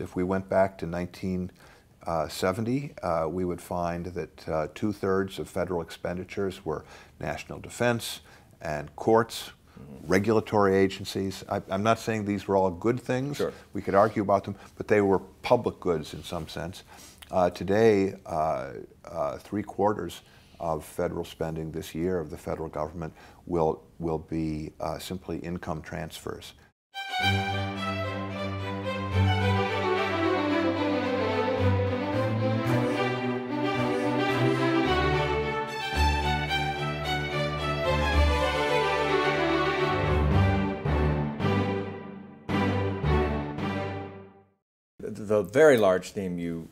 If we went back to 1970, we would find that 2/3 of federal expenditures were national defense and courts, regulatory agencies. I'm not saying these were all good things. Sure. We could argue about them, but they were public goods in some sense. Today, 3/4 of federal spending this year of the federal government will be simply income transfers. The very large theme you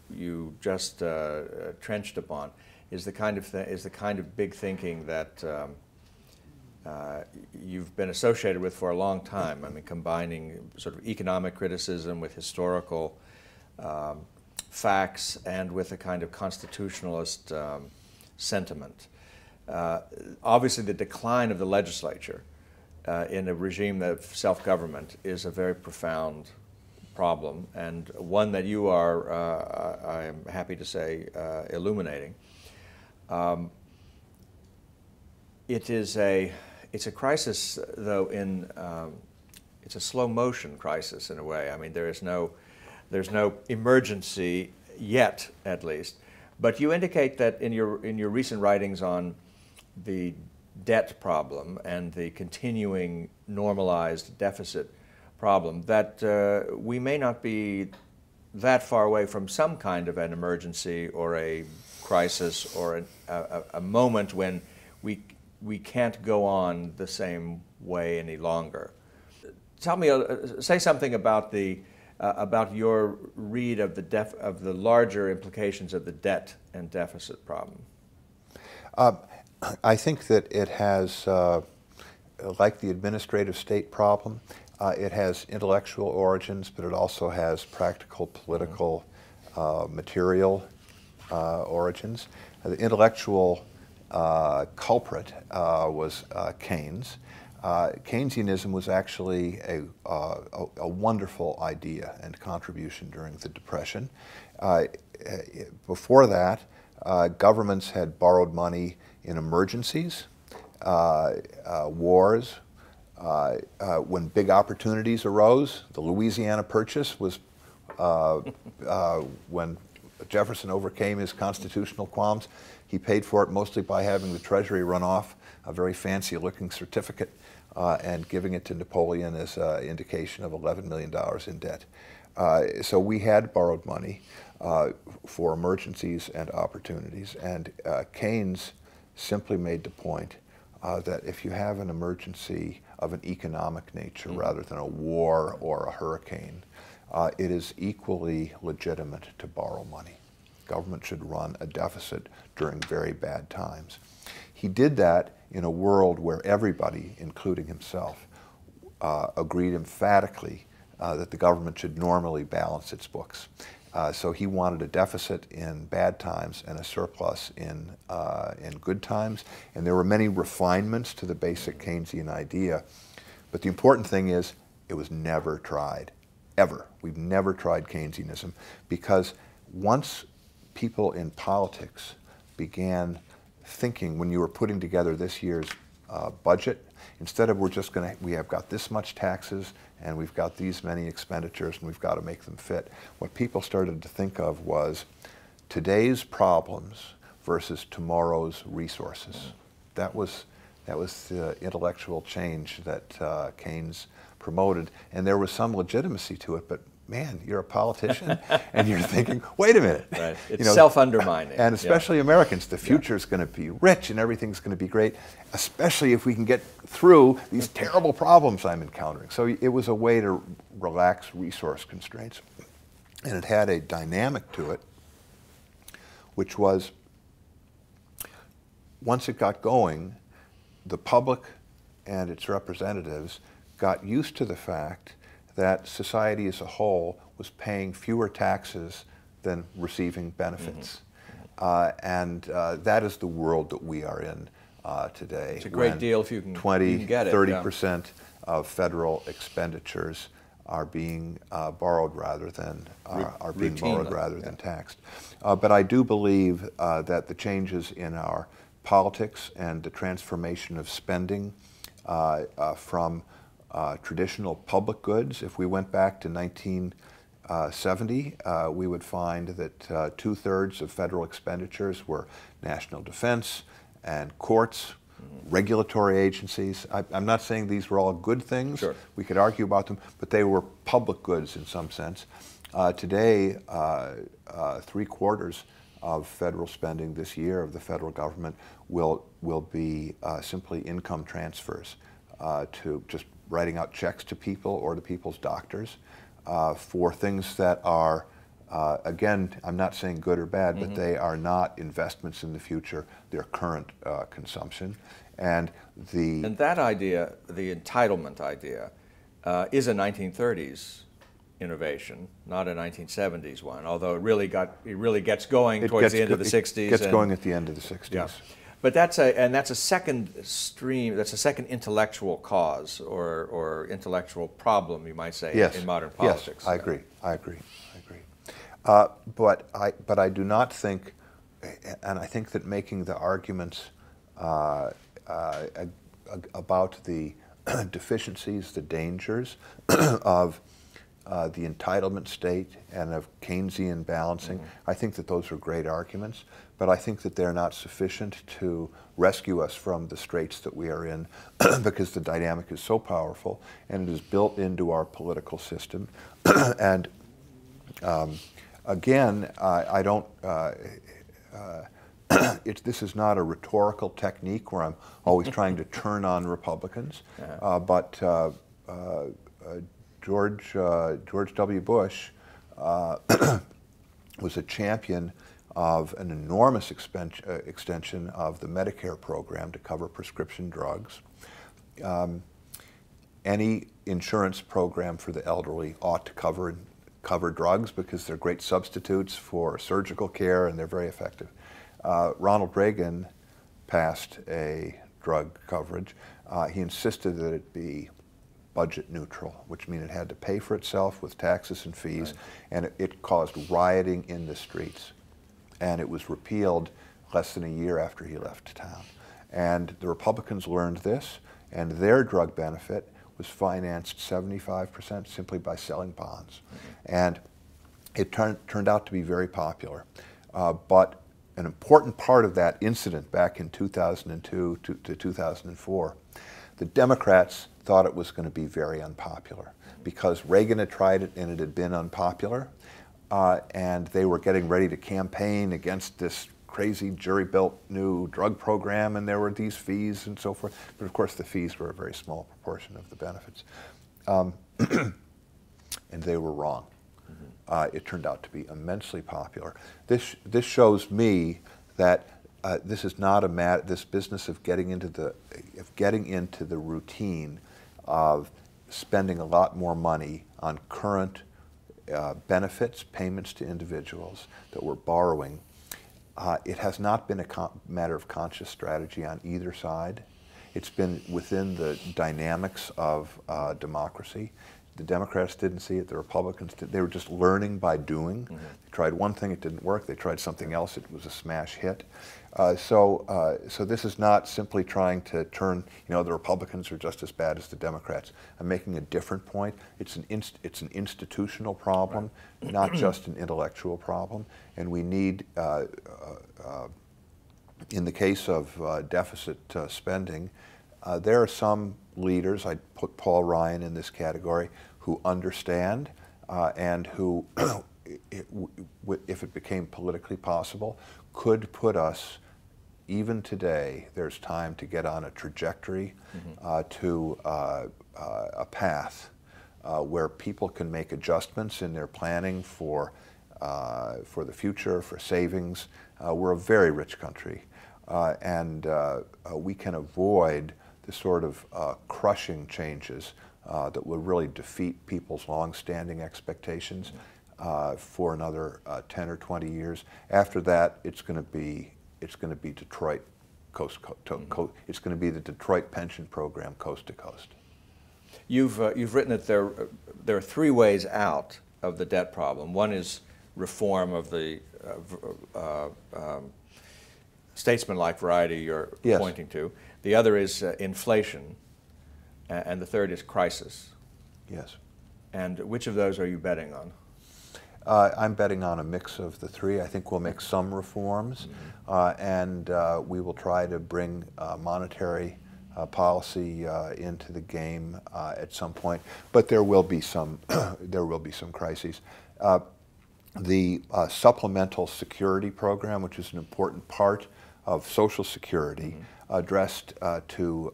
just trenched upon is the kind of big thinking that you've been associated with for a long time. I mean, combining sort of economic criticism with historical facts and with a kind of constitutionalist sentiment. Obviously, the decline of the legislature in a regime of self-government is a very profound problem, and one that you are, I am happy to say, illuminating. It's a crisis, though, it's a slow motion crisis in a way. I mean, there's no emergency yet, at least. But you indicate that in your recent writings on the debt problem and the continuing normalized deficit problem, that we may not be that far away from some kind of an emergency or a crisis or a moment when we can't go on the same way any longer. Tell me, say something about your read of the larger implications of the debt and deficit problem. I think that it has, like the administrative state problem, it has intellectual origins, but it also has practical, political, material origins. The intellectual culprit was Keynes. Keynesianism was actually a wonderful idea and contribution during the Depression. Before that, governments had borrowed money in emergencies, wars. When big opportunities arose, the Louisiana Purchase was when Jefferson overcame his constitutional qualms. He paid for it mostly by having the Treasury run off a very fancy-looking certificate and giving it to Napoleon as an indication of $11 million in debt. So we had borrowed money for emergencies and opportunities, and Keynes simply made the point that if you have an emergency of an economic nature rather than a war or a hurricane, it is equally legitimate to borrow money. Government should run a deficit during very bad times. He did that in a world where everybody, including himself, agreed emphatically that the government should normally balance its books. So he wanted a deficit in bad times and a surplus in good times. And there were many refinements to the basic Keynesian idea. But the important thing is, it was never tried, ever. We've never tried Keynesianism, because once people in politics began thinking, when you were putting together this year's budget, instead of we have got this much taxes and we've got these many expenditures and we've got to make them fit, what people started to think of was today's problems versus tomorrow's resources. That was the intellectual change that Keynes promoted, and there was some legitimacy to it, but man, you're a politician and you're thinking, wait a minute. Right. It's self-undermining. And especially Americans, the future is going to be rich and everything's going to be great, especially if we can get through these terrible problems I'm encountering. So it was a way to relax resource constraints. And it had a dynamic to it, which was, once it got going, the public and its representatives got used to the fact that society as a whole was paying fewer taxes than receiving benefits. And that is the world that we are in today. It's a great deal if you can, 20, you can get it. 30% of federal expenditures are being borrowed rather than are being Routinely, borrowed rather than taxed. But I do believe that the changes in our politics and the transformation of spending from traditional public goods, if we went back to 1970, we would find that 2/3 of federal expenditures were national defense and courts, regulatory agencies. I'm not saying these were all good things. Sure. We could argue about them, but they were public goods in some sense. Today, 3/4 of federal spending this year of the federal government will be simply income transfers to just writing out checks to people or to people's doctors for things that are, again, I'm not saying good or bad, but they are not investments in the future. They're current consumption. And that idea, the entitlement idea, is a 1930s innovation, not a 1970s one. Although it really gets going towards the end of the 60s. It gets going at the end of the 60s. Yeah. But that's a second stream. That's a second intellectual cause or intellectual problem, you might say, yes. in modern politics. Yes, I agree. But I do not think, and I think that making the arguments about the deficiencies, the dangers of the entitlement state and of Keynesian balancing, I think that those are great arguments, but I think that they're not sufficient to rescue us from the straits that we are in because the dynamic is so powerful and it is built into our political system. And again, I don't, this is not a rhetorical technique where I'm always trying to turn on Republicans, but George W. Bush was a champion of an enormous extension of the Medicare program to cover prescription drugs. Any insurance program for the elderly ought to cover drugs because they're great substitutes for surgical care and they're very effective. Ronald Reagan passed a drug coverage. He insisted that it be budget neutral, which means it had to pay for itself with taxes and fees, and it caused rioting in the streets. And it was repealed less than a year after he left town. And the Republicans learned this, and their drug benefit was financed 75% simply by selling bonds. And it turned out to be very popular. But an important part of that incident back in 2002 to 2004, the Democrats thought it was going to be very unpopular because Reagan had tried it and it had been unpopular, and they were getting ready to campaign against this crazy jury-built new drug program, and there were these fees and so forth. But of course the fees were a very small proportion of the benefits. And they were wrong. It turned out to be immensely popular. This shows me that this is not this business of getting into the routine of spending a lot more money on current benefits, payments to individuals that we're borrowing. It has not been a matter of conscious strategy on either side. It's been within the dynamics of democracy. The Democrats didn't see it, the Republicans did. They were just learning by doing. They tried one thing, it didn't work. They tried something else, it was a smash hit. So this is not simply trying to turn, the Republicans are just as bad as the Democrats. I'm making a different point. It's an institutional problem, not just an intellectual problem. And we need, in the case of deficit spending, there are some leaders, I'd put Paul Ryan in this category, who understand and who, if it became politically possible, could put us, even today, there's time to get on a trajectory to a path where people can make adjustments in their planning for the future, for savings. We're a very rich country, and we can avoid the sort of crushing changes that will really defeat people's long-standing expectations for another 10 or 20 years. After that, it's going to be Detroit coast to coast. It's going to be the Detroit pension program coast to coast. You've written that there are three ways out of the debt problem. One is reform of the statesman-like variety you're Yes. pointing to. The other is inflation, and the third is crisis. Yes. And which of those are you betting on? I'm betting on a mix of the three. I think we'll make some reforms, and we will try to bring monetary policy into the game at some point. But there will be some crises. The supplemental security program, which is an important part of Social Security, addressed to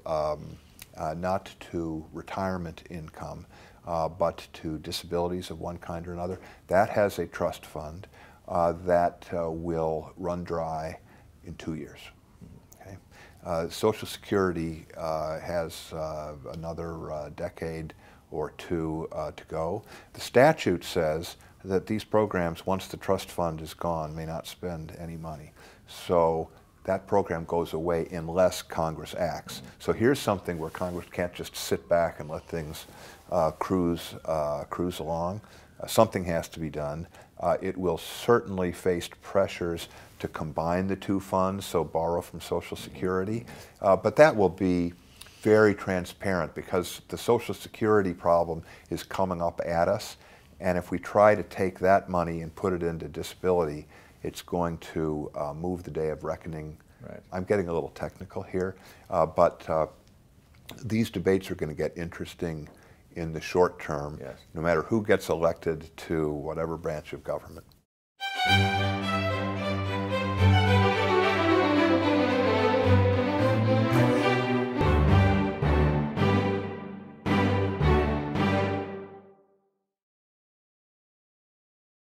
not to retirement income, but to disabilities of one kind or another. That has a trust fund that will run dry in 2 years. Okay? Social Security has another decade or two to go. The statute says that these programs, once the trust fund is gone, may not spend any money. So that program goes away unless Congress acts. So here's something where Congress can't just sit back and let things cruise along. Something has to be done. It will certainly face pressures to combine the two funds, so borrow from Social Security. But that will be very transparent because the Social Security problem is coming up at us. And if we try to take that money and put it into disability, it's going to move the day of reckoning. Right. I'm getting a little technical here, but these debates are going to get interesting in the short term, yes, no matter who gets elected to whatever branch of government.